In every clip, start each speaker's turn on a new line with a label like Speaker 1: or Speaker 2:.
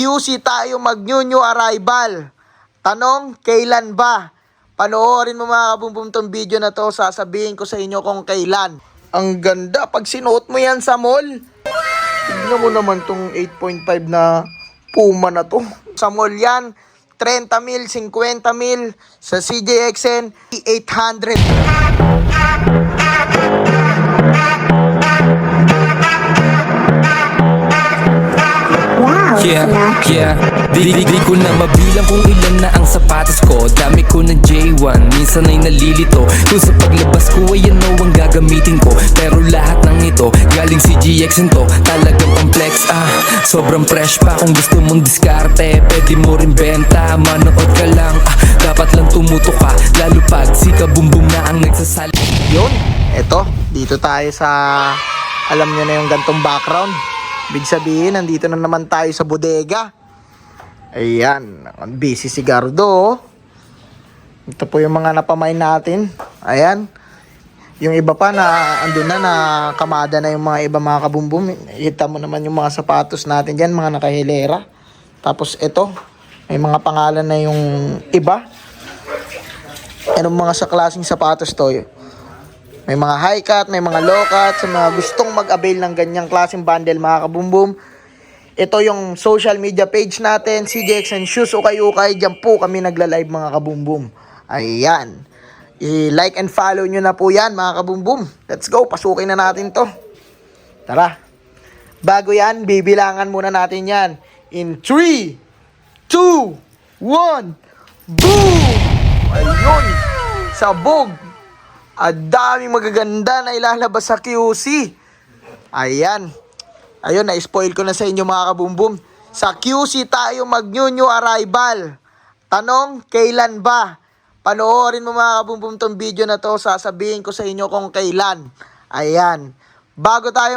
Speaker 1: QC tayo mag-new arrival. Tanong, kailan ba? Panoorin mo mga kabumbum tong video na to, sasabihin ko sa inyo kung kailan. Ang ganda pag sinuot mo yan sa mall. Tignan mo naman tong 8.5 na Puma na to. Sa mall yan, 30 mil, 50 mil. Sa CJXN, 800.
Speaker 2: Yeah, di ko na mabilang kung ilan na ang sapatos ko. Dami ko ng J1, minsan ay nalilito. Kung sa paglabas ko ay ano ang gagamitin ko. Pero lahat ng ito, galing CJXN to. Talagang complex, sobrang fresh pa. Kung gusto mong diskarte, pwede mo rin benta. Manood ka lang, dapat lang tumuto ka. Lalo pag si Kabumbum na ang nagsasali.
Speaker 1: Yun, eto, dito tayo sa, alam nyo na yung gantong background. Big sabihin, nandito na naman tayo sa bodega. Ayan, busy si Gardo. Ito po yung mga napamain natin. Ayan. Yung iba pa na andun na kamada na yung mga iba mga kabumbum. Kita mo naman yung mga sapatos natin dyan, mga nakahilera. Tapos ito, may mga pangalan na yung iba. Anong mga sa klaseng sapatos to? May mga high cut, may mga low cut. Sa mga gustong mag-avail ng ganyang klaseng bundle mga kabumbum, ito yung social media page natin, CJXN Shoes Ukay-Ukay. Diyan po kami nagla-live mga kabumbum. Ayan, i-like and follow nyo na po yan mga kabumbum. Let's go, pasukin na natin to. Tara. Bago yan, bibilangan muna natin yan. In 3, 2, 1, boom! Ayun, sabog. Ang daming magaganda na ilalabas sa QC. Ayan. Ayun, na-spoil ko na sa inyo mga kabumbum. Sa QC tayo mag-new arrival. Tanong, kailan ba? Panoorin mo mga kabumbum tong video na to, sasabihin ko sa inyo kung kailan. Ayan. Bago tayo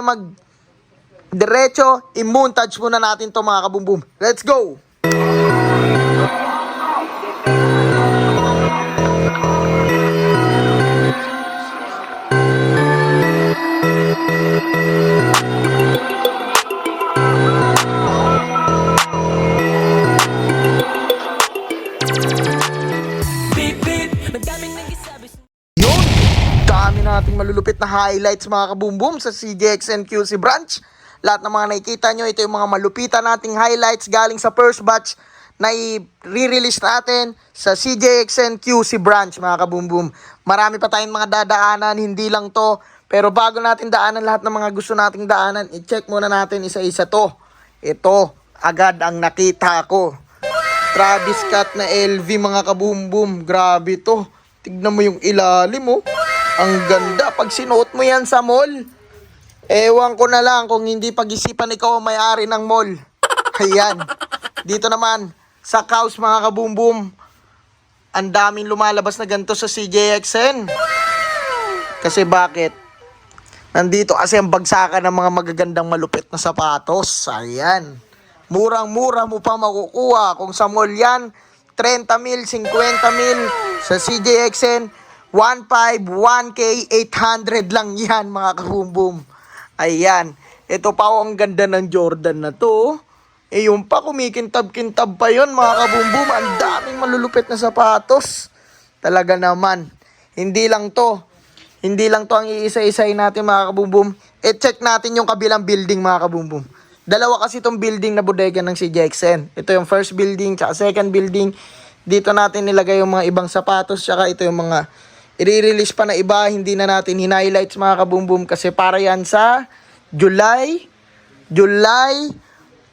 Speaker 1: diretso, i-montage muna natin to mga kabumbum. Let's go! Nating malulupit na highlights mga kabumbum sa CJXN QC branch. Lahat ng mga nakikita nyo, ito yung mga malupitan nating highlights galing sa first batch na i-release natin sa CJXN QC branch mga kabumbum. Marami pa tayong mga dadaanan, hindi lang to. Pero bago natin daanan lahat ng mga gusto nating daanan, i-check muna natin isa-isa to. Ito, agad ang nakita ko. Travis Scott na LV mga kabumbum. Grabe to. Tignan mo yung ilalim mo. Ang ganda pag sinuot mo yan sa mall. Ewan ko na lang kung hindi pag-isipan ikaw ang may-ari ng mall. Ayan. Dito naman sa Kaus mga kabumbum, ang daming lumalabas na ganito sa CJXN. Kasi bakit? Nandito kasi ang bagsakan ng mga magagandang malupit na sapatos. Ayan. Murang-mura mo pa makukuha. Kung sa mall yan, 30 mil, 50 mil. Sa CJXN, 1.5, 1K, 800 lang yan mga kabumbum. Ayan. Ito pa ang ganda ng Jordan na to. Yung pa kumikintab-kintab pa yon mga kabumbum. Ang daming malulupit na sapatos. Talaga naman. Hindi lang to ang iisa-isay natin mga kabumbum. I-check natin yung kabilang building mga kabumbum. Dalawa kasi itong building na bodega ng CJXN. Ito yung first building tsaka second building. Dito natin nilagay yung mga ibang sapatos tsaka ito yung mga i-release pa na iba, hindi na natin hinighlights mga kabumbum kasi para yan sa July.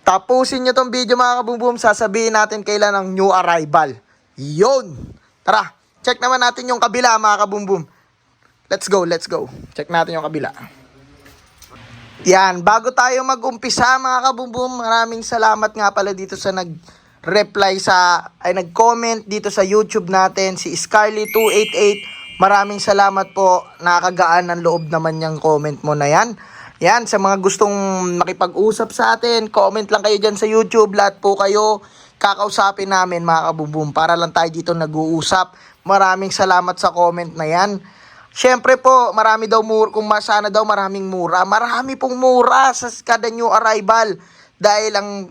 Speaker 1: Tapusin nyo tong video mga kabumbum, sasabihin natin kailan ang new arrival. Yun. Tara, check naman natin yung kabila mga kabumbum. Let's go. Check natin yung kabila. Yan, bago tayo mag-umpisa mga kabumbum, maraming salamat nga pala dito sa nag-comment dito sa YouTube natin, si Scarly288. Maraming salamat po, nakakagaan ng loob naman yung comment mo na yan. Yan, sa mga gustong makipag-usap sa atin, comment lang kayo dyan sa YouTube. Lahat po kayo kakausapin namin mga kabumbum para lang tayo dito nag-uusap. Maraming salamat sa comment na yan. Syempre po, marami daw kung sana daw maraming mura. Marami pong mura sa kada new arrival. Dahil ang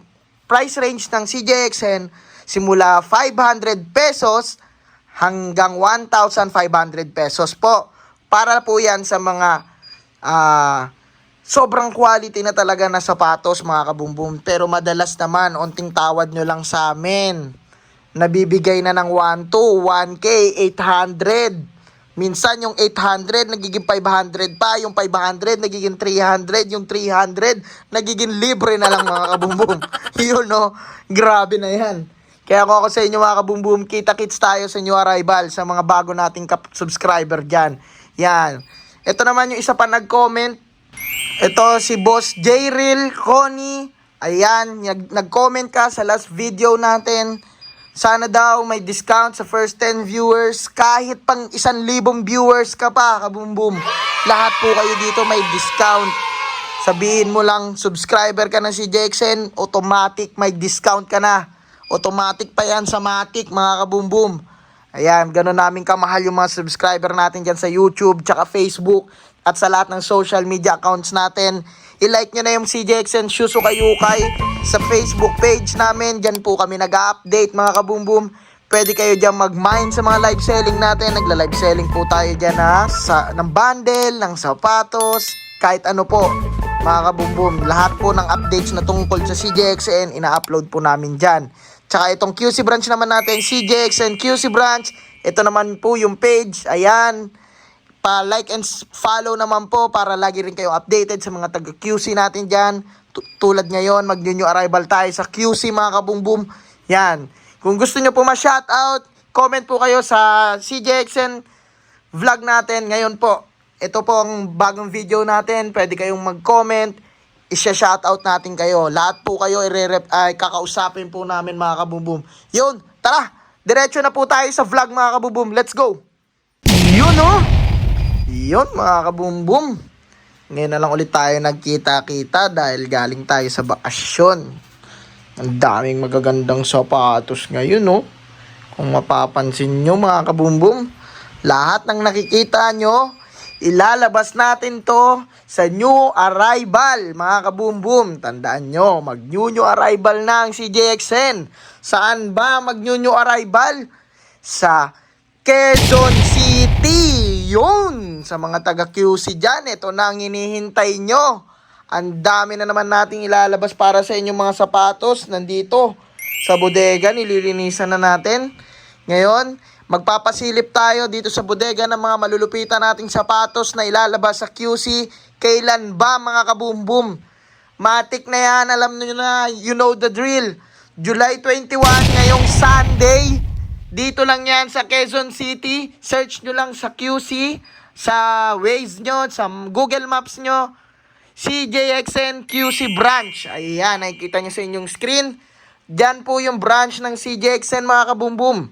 Speaker 1: price range ng CJXN simula 500 pesos hanggang 1,500 pesos po. Para po yan sa mga sobrang quality na talaga na sapatos mga kabumbum. Pero madalas naman, onting tawad nyo lang sa amin. Nabibigay na ng 1,200, 1K, 800. Minsan yung 800 nagiging 500 pa, yung 500 nagiging 300, yung 300 nagiging libre na lang mga kabumbum. Yun no, grabe na yan. Kaya ako sa inyo mga kabumbum, kita-kits tayo sa new arrival, sa mga bago nating subscriber dyan. Yan. Ito naman yung isa pa nag-comment. Ito si Boss Jayril Connie. Ayan, nag-comment ka sa last video natin. Sana daw may discount sa first 10 viewers. Kahit pang 1,000 viewers ka pa, kabumbum. Lahat po kayo dito may discount. Sabihin mo lang, subscriber ka na si JXN, automatic may discount ka na. Automatic pa yan sa Matic, mga kabumbum. Ayan, gano'n namin kamahal yung mga subscriber natin dyan sa YouTube, tsaka Facebook, at sa lahat ng social media accounts natin. I-like nyo na yung CJXN Shoes Ukay-Ukay sa Facebook page namin. Diyan po kami nag-update mga kabumbum. Pwede kayo dyan mag-mine sa mga live selling natin. Nagla-live selling po tayo dyan ng bundle, ng sapatos, kahit ano po mga kabumbum. Lahat po ng updates na tungkol sa CJXN, ina-upload po namin dyan. Tsaka itong QC branch naman natin, CJXN QC branch. Ito naman po yung page. Ayan. Pa-like and follow naman po para lagi rin kayo updated sa mga taga-QC natin dyan. Tulad ngayon, mag-new arrival tayo sa QC mga kabumbum. Yan. Kung gusto nyo po ma-shoutout, comment po kayo sa CJXN vlog natin. Ngayon po, ito po ang bagong video natin. Pwede kayong mag-comment. Isya-shoutout natin kayo. Lahat po kayo kakausapin po namin mga kabumbum. Yun, tara! Diretso na po tayo sa vlog mga kabumbum. Let's go! Yun oh! Yun mga kabumbum. Ngayon na lang ulit tayo nagkita-kita dahil galing tayo sa bakasyon. Ang daming magagandang sapatos ngayon no. Kung mapapansin nyo mga kabumbum, lahat ng nakikita nyo, ilalabas natin to sa new arrival mga kabumbum. Tandaan nyo, mag-new arrival na ang CJXN. Saan ba mag-new arrival? Sa Quezon City. Yun, sa mga taga-QC dyan, ito na ang hinihintay nyo. Ang dami na naman nating ilalabas para sa inyong mga sapatos. Nandito, sa bodega, nililinisan na natin. Ngayon, magpapasilip tayo dito sa bodega ng mga malulupitan nating sapatos na ilalabas sa QC. Kailan ba mga kabumbum? Matic na yan, alam nyo na, you know the drill. July 21, ngayong Sunday. Dito lang yan sa Quezon City. Search nyo lang sa QC, sa Waze nyo, sa Google Maps nyo. CJXN QC branch. Ayan, nakikita nyo sa inyong screen. Diyan po yung branch ng CJXN mga kabumbum.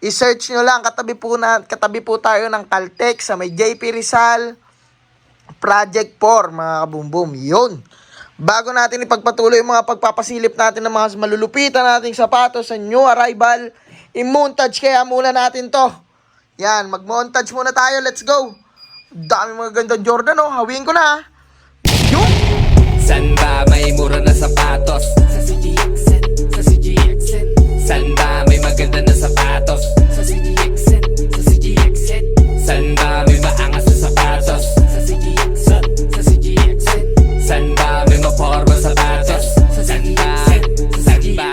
Speaker 1: I-search nyo lang. Katabi po tayo ng Caltex sa may JP Rizal. Project 4 mga kabumbum. Yun. Bago natin ipagpatuloy yung mga pagpapasilip natin ng mga malulupitan nating sapatos sa new arrival, i-montage kaya muna natin to. Yan, mag-montage muna tayo. Let's go. Dami mga gandang Jordan, oh. Hawin ko na, ha. Yun.
Speaker 2: San ba may mura na sapatos? Sa CJXN, sa CJXN. San ba may maganda na sapatos? Sa CJXN, sa CJXN. San ba may maangas na sapatos? Sa CJXN, sa CJXN. San ba may maporma sapatos? San ba?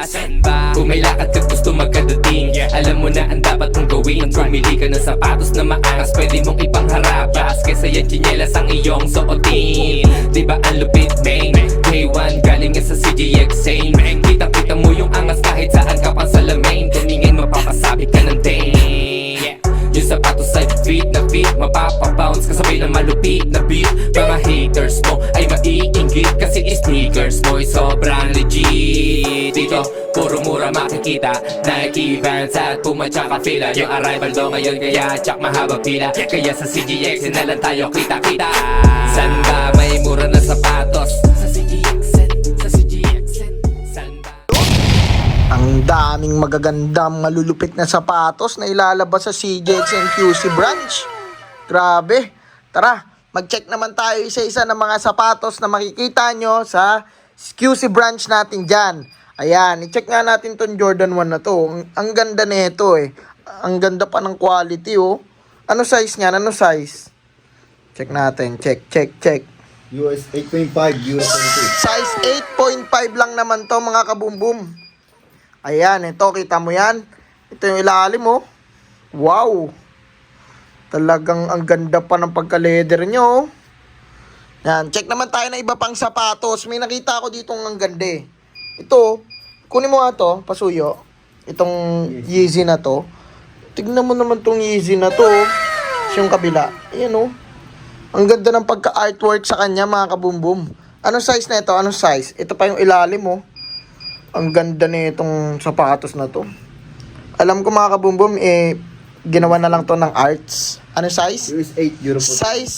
Speaker 2: San ba? Kung may lakad ka gusto magkadating, alam mo na ang dapat mong gawin. Pumili ka ng sapatos na maangas, pwede mong ipangharaplas kesa yan tsinelas ang iyong suotin. Diba ang lupit, main? K1 galing nga sa CJXN. Kitang-kita mo yung angas kahit saan ka pang salamin. Tumingin mapapasabi ka ng dang. Yung sapatos ay fit na fit, mapapabounce kasabay ng malupit na beat. Mga haters mo ay maiinggit kasi sneakers mo ay sobrang legit. Dito, puro mura makikita, Nike, Vans at Puma tsaka Fila. Yung arrival do ngayon kaya tsak mahaba pila. Kaya sa CJXN na lang tayo kita-kita. San ba may mura na sapatos? Sa CJXN, sa CJXN. San ba?
Speaker 1: Ang daming magagandang malulupit na sapatos na ilalabas sa CJXN QC branch. Grabe. Tara, mag-check naman tayo isa-isa ng mga sapatos na makikita nyo sa QC branch natin dyan. Ayan, i-check nga natin tong Jordan 1 na to. Ang ganda nito eh. Ang ganda pa ng quality oh. Ano size niyan? Ano size? Check natin. Check.
Speaker 3: US 8.5, Euro 22.
Speaker 1: Size 8.5 lang naman to mga kabumbum. Ayan, ito. Kita mo yan? Ito yung ilalim oh. Wow. Talagang ang ganda pa ng pagka-leather nyo oh. Yan. Check naman tayo na iba pang sapatos. May nakita ako dito ang ganda eh. Ito, kunin mo nga to, pasuyo. Itong Yeezy na to. Tignan mo naman tong Yeezy na to. Yung kabila. Ayan oh. Ang ganda ng pagka-artwork sa kanya mga kabumbum. Anong size na ito? Anong size? Ito pa yung ilalim oh. Ang ganda na itong sapatos na to. Alam ko mga kabumbum, ginawa na lang to ng arts. Anong size?
Speaker 3: US 8, Euro 42.
Speaker 1: Size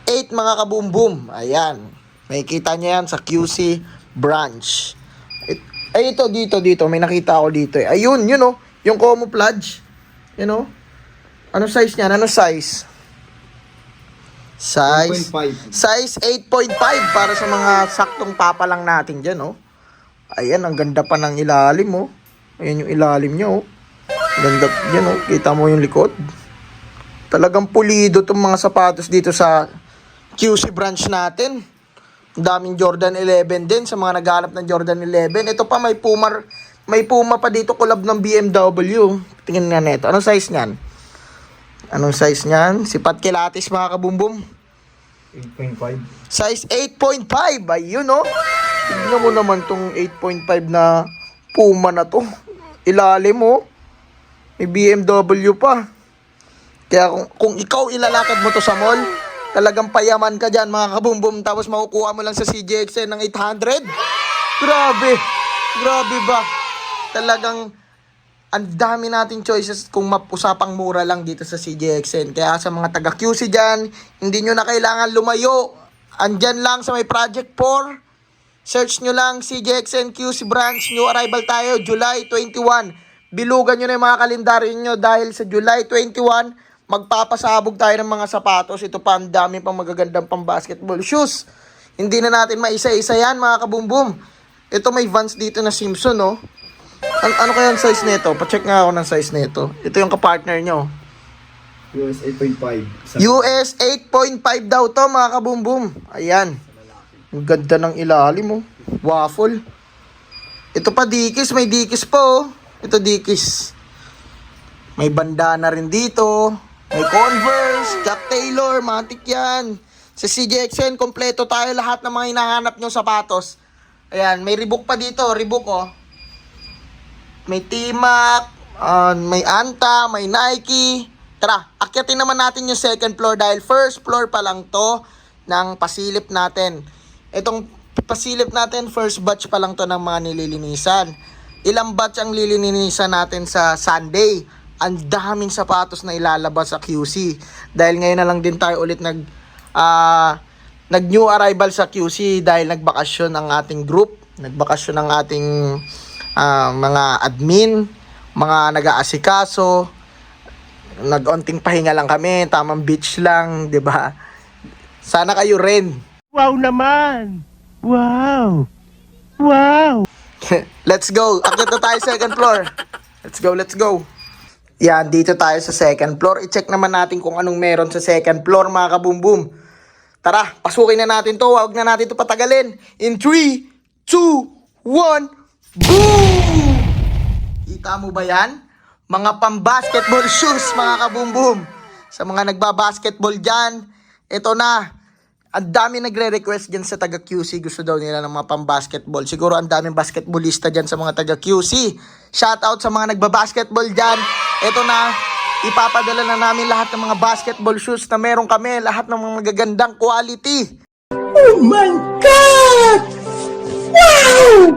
Speaker 1: 8 mga kabumbum. Ayan. Makikita niya yan sa QC branch. Ay, ito, dito. May nakita ako dito eh. Ayun, yun oh. Yung camouflage. Yun oh. Ano size niyan? Ano size? Size
Speaker 3: 8.5.
Speaker 1: Size 8.5 para sa mga saktong papa lang natin dyan oh. Ayan, ang ganda pa ng ilalim oh. Ayan yung ilalim niya oh. Ganda yan oh. Kita mo yung likod. Talagang pulido itong mga sapatos dito sa QC branch natin. Ang daming Jordan 11 din sa mga naghahanap ng Jordan 11. Ito pa may Puma pa dito collab ng BMW. Tingnan nga nito. Anong size niyan? Anong size niyan? Sipat kilatis mga kabumbum.
Speaker 3: 8.5.
Speaker 1: Size 8.5. Ayun oh. Tignan mo naman tong 8.5 na Puma na to. Ilalim oh. May BMW pa. Kaya kung ikaw ilalakad mo to sa mall, talagang payaman ka dyan mga kabumbum. Tapos makukuha mo lang sa CJXN ng 800. Grabe ba? Talagang ang dami nating choices kung usapang mura lang dito sa CJXN. Kaya sa mga taga QC dyan, hindi nyo na kailangan lumayo. Andyan lang sa may Project 4. Search nyo lang CJXN QC branch. New arrival tayo, July 21. Bilugan nyo na yung mga kalendaryo nyo dahil sa July 21, magpapasabog tayo ng mga sapatos. Ito pa, ang dami pang magagandang pang basketball shoes. Hindi na natin maisa-isa yan mga kabumbum. Ito may Vans dito na Simpson oh. Ano kaya ang size nito? Pa-check nga ako ng size nito. Ito yung kapartner nyo.
Speaker 3: US 8.5.
Speaker 1: US 8.5 daw to mga kabumbum. Ayan. Ang ganda ng ilalim oh. Waffle. Ito pa Dickies. May Dickies po oh. Ito Dickies. May bandana rin dito. May Converse, Jack Taylor, matik yan. Sa CJXN, kompleto tayo lahat ng mga hinahanap nyo sapatos. Ayan, may Reebok pa dito. Reebok oh. May T-Mac, may Anta, may Nike. Tara, akyatin naman natin yung second floor dahil first floor pa lang to ng pasilip natin. Itong pasilip natin, first batch pa lang to ng mga nililinisan. Ilang batch ang lilinisan natin sa Sunday. Ang daming sapatos na ilalabas sa QC. Dahil ngayon na lang din tayo ulit nag new arrival sa QC dahil nagbakasyon ang ating group. Nagbakasyon ang ating mga admin, mga nag-aasikaso. Nag-onting pahinga lang kami, tamang beach lang, 'di ba? Sana kayo rin.
Speaker 4: Wow naman! Wow! Wow!
Speaker 1: Let's go. Akit na tayo second floor. Let's go. Yan, dito tayo sa second floor. I-check naman natin kung anong meron sa second floor mga kabumbum. Tara, pasukin na natin to. Huwag na natin to patagalin. In 3, 2, 1, boom! Kita mo ba yan? Mga pang-basketball shoes mga kabumbum. Sa mga nagbabasketball dyan, ito na. Ang dami nagre-request dyan sa taga QC. Gusto daw nila ng mga pang-basketball. Siguro ang daming basketballista dyan sa mga taga QC. Shoutout sa mga nagbabasketball dyan. Ito na, ipapadala na namin lahat ng mga basketball shoes na meron kami. Lahat ng mga magagandang quality.
Speaker 4: Oh my God! Wow!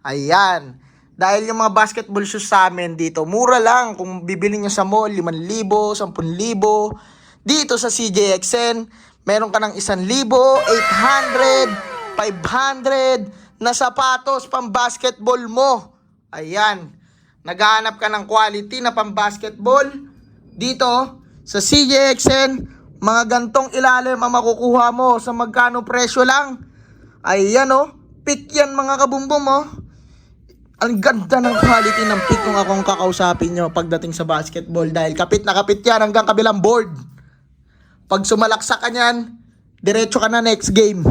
Speaker 1: Ayan. Dahil yung mga basketball shoes sa amin dito, mura lang. Kung bibili nyo sa mall, 5,000, 10,000. Dito sa CJXN, meron ka ng 1,000, 800, 500 na sapatos pang basketball mo. Ayan. Naghahanap ka ng quality na pang basketball. Dito, sa CJXN, mga gantong ilalim ang makukuha mo sa magkano presyo lang. Ayan oh. Pick yan mga kabumbum oh. Ang ganda ng quality ng pick kung akong kakausapin nyo pagdating sa basketball dahil kapit na kapit yan hanggang kabilang board. Pag sumalaksak ka nyan, diretso ka na next game.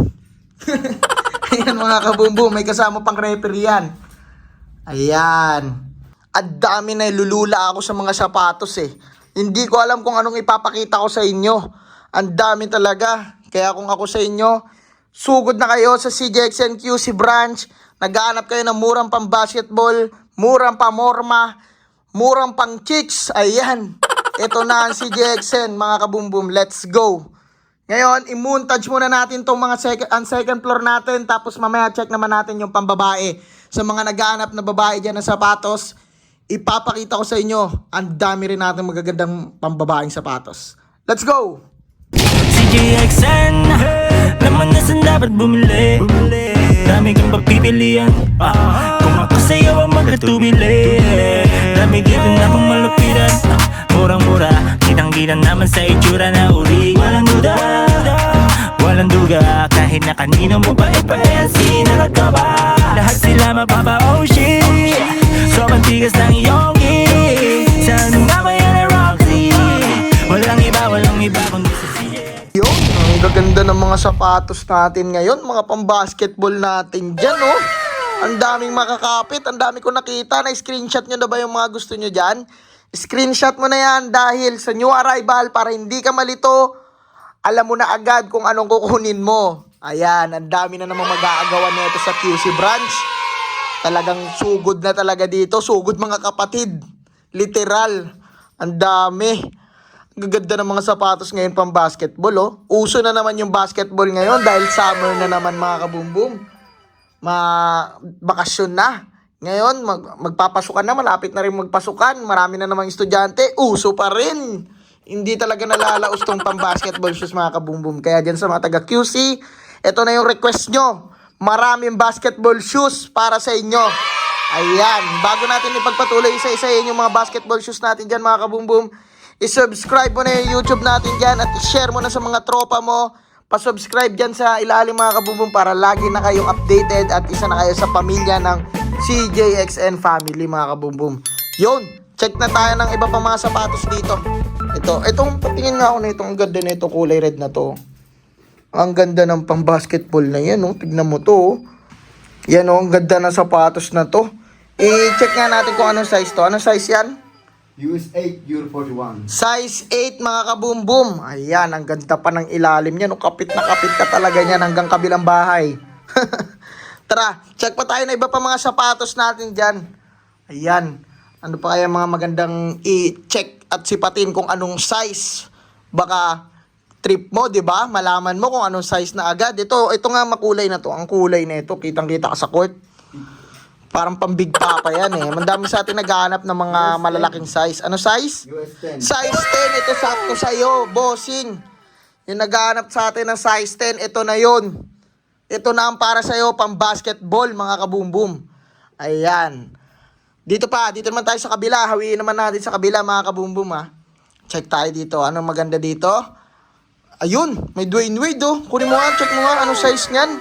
Speaker 1: Ayan mga kabumbum, may kasama pang referee yan. Ayan. At dami na ilulula ako sa mga sapatos eh. Hindi ko alam kung anong ipapakita ko sa inyo. Ang dami talaga. Kaya kung ako sa inyo, sugod na kayo sa CJXN QC branch. Naghahanap kayo ng murang pang basketball, murang pamorma, murang pang chicks. Ayan. Ito na ang CJXN mga kabumbum. Let's go. Ngayon, i-montage muna natin itong mga second floor natin. Tapos mamaya check naman natin yung pambabae. Sa mga naghahanap na babae dyan ng sapatos, ipapakita ko sa inyo, ang dami rin natin magagandang pambabaeng sapatos. Let's go!
Speaker 5: CJXN, naman na saan dapat bumili. Dami kang pagpipilian, kung ako sa'yo ang magkatubili. Dami dito na pang malupitan, murang-mura, kitang-kita naman sa itsura na uri. Walang duda, walang duga, kahit na kanino mo pa ipayansin na nagkaba. Lahat sila mapapa-oh shit, sobrang tigas ng iyong ngiti. Saan nga ba yan ay Roxy? Walang iba kundi sa CJ.
Speaker 1: Yun, ang gaganda ng mga sapatos natin ngayon, mga pambasketball natin dyan, oh. Ang daming makakapit, ang dami ko nakita. Na-screenshot nyo na ba yung mga gusto nyo dyan? Screenshot mo na yan dahil sa new arrival, para hindi ka malito, alam mo na agad kung anong kukunin mo. Ayan, ang dami na namang mag-aagawan nito sa QC branch. Talagang sugod na talaga dito. Sugod mga kapatid. Literal. Ang dami. Ang gaganda ng mga sapatos ngayon pang basketball, oh. Uso na naman yung basketball ngayon dahil summer na naman mga kabumbum. Bakasyon na. Ngayon, magpapasukan na, malapit na rin magpasukan. Marami na namang estudyante. Uso pa rin. Hindi talaga nalalaos tong pang basketball shoes mga kabumbum. Kaya dyan sa mga taga QC, ito na yung request nyo. Maraming basketball shoes para sa inyo. Ayan. Bago natin ipagpatuloy isa-isayin yung mga basketball shoes natin dyan mga kabumbum, i-subscribe mo na yung YouTube natin dyan at i-share mo na sa mga tropa mo. Pa-subscribe dyan sa ilalim mga kabumbum para lagi na kayong updated at isa na kayo sa pamilya ng CJXN family mga kabumbum. Yun, check na tayo ng iba pa mga sapatos dito. Itong patingin nga ako na itong ang ganda na ito, kulay red na to. Ang ganda ng pang basketball na yan, oh. Tignan mo to, oh. Yan, oh, ang ganda ng sapatos na to. I-check nga natin kung anong size to. Anong size yan?
Speaker 3: US 8, Euro 41.
Speaker 1: Size 8 mga kabumbum. Ayan, ang ganda pa ng ilalim niya. No, kapit na kapit ka talaga niyan hanggang kabilang bahay. Tara, check pa tayo na iba pa mga sapatos natin dyan. Ayan. Ano pa kaya mga magandang i-check at sipatin kung anong size. Baka trip mo, di ba? Malaman mo kung anong size na agad. Ito nga makulay na to. Ang kulay na ito, kitang-kita ka sa court. Parang pambig papa yan eh. Mandami sa atin naghahanap ng mga malalaking size. Ano size?
Speaker 3: US 10.
Speaker 1: Size 10. Ito sakto sa'yo, bossing. Yung naghahanap sa atin ng size 10, ito na yun. Ito na ang para sa'yo, pang basketball, mga kabumbum. Ayan. Dito naman tayo sa kabila. Hawiin naman natin sa kabila, mga kabumbum, ha. Check tayo dito. Anong maganda dito? Ayun, may Dwayne Wade, oh. Kunin mo nga, check mo nga, anong size niyan?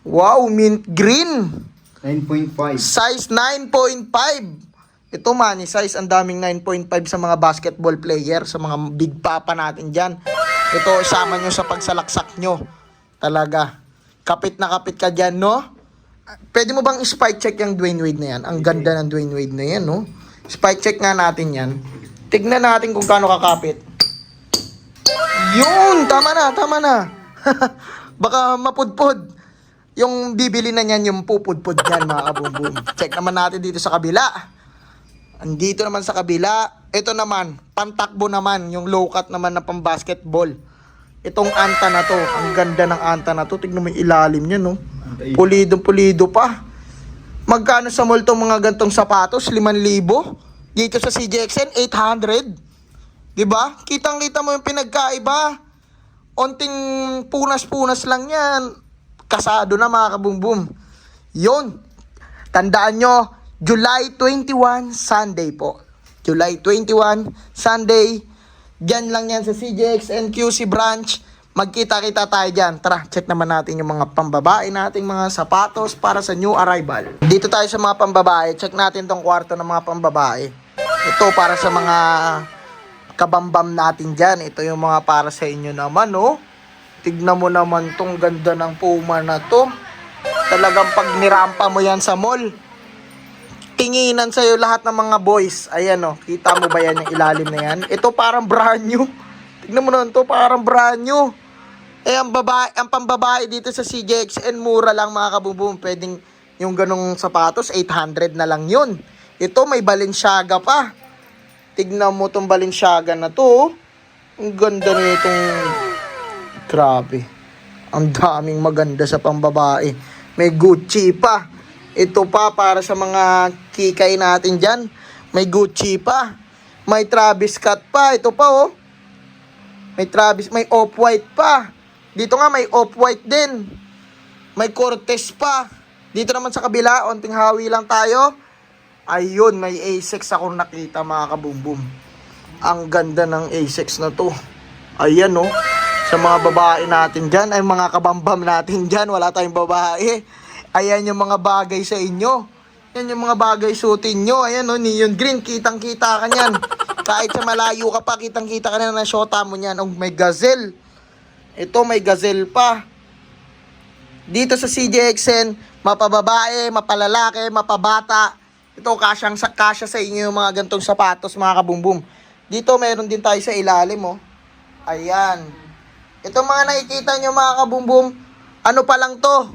Speaker 1: Wow, mint green.
Speaker 3: 9.5.
Speaker 1: Size 9.5. Ito man, size ang daming 9.5 sa mga basketball player, sa mga big papa natin dyan. Ito, isama nyo sa pagsalaksak nyo. Talaga. Kapit na kapit ka dyan, no? Pwede mo bang spike check yung Dwayne Wade na yan? Ang ganda ng Dwayne Wade na yan, no? Spike check nga natin yan. Tignan natin kung gaano kakapit. Yun! Tama na. Baka mapudpud. Yung bibili na niyan, yung pupudpud yan, mga kabumbum. Check naman natin dito sa kabila. Andito naman sa kabila. Ito naman, pantakbo naman, yung low cut naman na pang basketball. Itong anta na to, ang ganda ng anta na to. Tignan mo yung ilalim niya, no? Pulido pa. Magkano sa mall tong mga gantong sapatos? 5,000. Dito sa CJXN, 800. Diba? Kitang-kita mo yung pinagkaiba. Onting punas-punas lang yan. Kasado na mga kabumbum. Yun. Tandaan nyo, July 21, Sunday po. July 21, Sunday. Diyan lang yan sa CJXN QC branch. Magkita-kita tayo dyan. Tara, check naman natin yung mga pambabae nating mga sapatos para sa new arrival. Dito tayo sa mga pambabae. Check natin tong kwarto ng mga pambabae. Ito para sa mga kabambam natin dyan. Ito yung mga para sa inyo naman, oh. Tignan mo naman tong ganda ng Puma na to. Talagang pag nirampa mo yan sa mall, tinginan sa'yo lahat ng mga boys. Ayan, oh. Kita mo ba yan yung ilalim na yan? Ito parang brand new. Tignan mo naman to, parang brand new. Ang pambabae dito sa CJXN, mura lang mga kabumbum. Pwedeng yung ganong sapatos, 800 na lang yun. Ito may Balenciaga pa. Tignan mo tong Balenciaga na to. Ang ganda na itong... Grabe. Ang daming maganda sa pambabae. May Gucci pa. Ito pa para sa mga kikay natin dyan. May Gucci pa. May Travis Scott pa. Ito pa, oh. May Off-White pa. Dito nga may Off-White din. May Cortez pa. Dito naman sa kabila, onting hawi lang tayo. Ayun, may Asics akong nakita mga kabumbum. Ang ganda ng Asics na to. Ayan, oh. Sa mga babae natin dyan, ay mga kabambam natin dyan, wala tayong babae. Ayan yung mga bagay sa inyo. Yan yung mga bagay suotin nyo. Ayan, oh, neon green, kitang-kita ka nyan. Kahit sa malayo ka pa, kitang-kita ka na shota mo nyan. Oh, may Gazelle. Ito, may Gazelle pa. Dito sa CJXN, mapababae, mapalalaki, mapabata. Ito, kasya sa inyo yung mga gantong sapatos, mga kabumbum. Dito, meron din tayo sa ilalim, oh. Ayan. Ito mga nakikita nyo, mga kabumbum, ano pa lang to?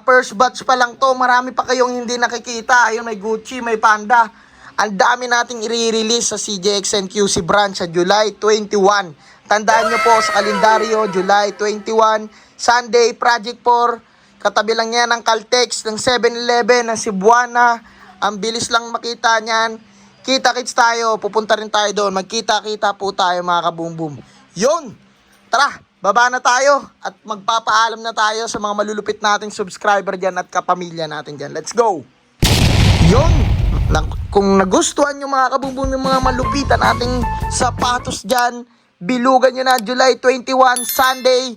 Speaker 1: First batch pa lang to. Marami pa kayong hindi nakikita. Ayun, may Gucci, may Panda. Ang dami nating i-release sa CJXN QC branch sa July 21. Tandaan nyo po sa kalendaryo, July 21, Sunday, Project 4. Katabi lang yan ng Caltex, ng 7-Eleven, ng Cebuana. Ang bilis lang makita niyan. Kita-kits tayo, pupunta rin tayo doon. Magkita-kita po tayo mga kabumbum. Yun! Tara, baba na tayo at magpapaalam na tayo sa mga malulupit nating subscriber dyan at kapamilya natin dyan. Let's go! Yun! Kung nagustuhan nyo mga kabumbum yung mga malupitan nating sapatos dyan, bilugan nyo na July 21, Sunday.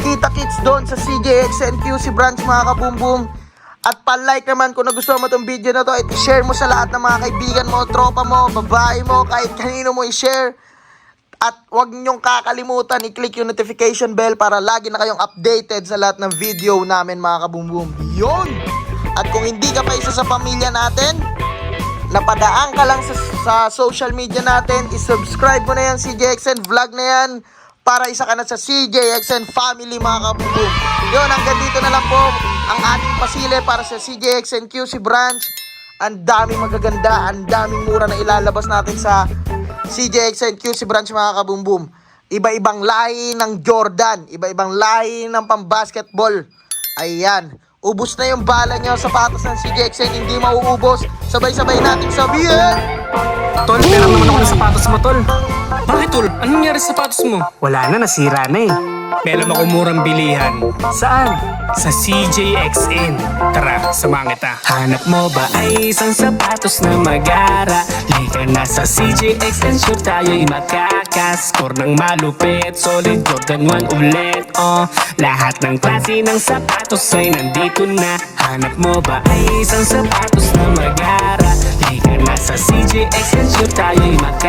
Speaker 1: Kita-kits doon sa CJXN QC branch mga kabumbum. At pa-like naman kung nagustuhan mo itong video na to, at i-share mo sa lahat ng mga kaibigan mo, tropa mo, babae mo, kahit kanino mo i-share. At huwag nyong kakalimutan i-click yung notification bell para lagi na kayong updated sa lahat ng video namin mga kabumbum. Yun! At kung hindi ka pa isa sa pamilya natin, napadaan ka lang sa social media natin, i-subscribe mo na yan CJXN vlog na yan para isa ka na sa CJXN family mga kabumbum. Yun, hanggang dito na lang po ang ating pasile para sa CJXN QC branch. Ang daming magaganda, ang daming mura na ilalabas natin sa CJXN QC branch mga kabumbum. Iba-ibang lahi ng Jordan, iba-ibang lahi ng pambasketball. Ayan, ubos na yung bala nyo sa sapatos ng CJXN, hindi mauubos. Sabay-sabay nating sabihin.
Speaker 6: Tol, pera naman ako ng sapatos mo, Tol. Bakit, Tol? Anong nangyari sa sapatos mo? Wala na, nasira na eh. Meron ako murang bilihan. Saan? Sa CJXN. Tara, samahan kita. Hanap mo ba ay isang sapatos na magara? Lika na sa CJXN, sure tayo'y makakaskor ng malupit. Solid Jordan 1 ulit, oh. Lahat ng klase ng sapatos ay nandito na. Hanap mo ba ay isang sapatos na magara? Lika na sa CJXN, sure tayo'y makakaskor.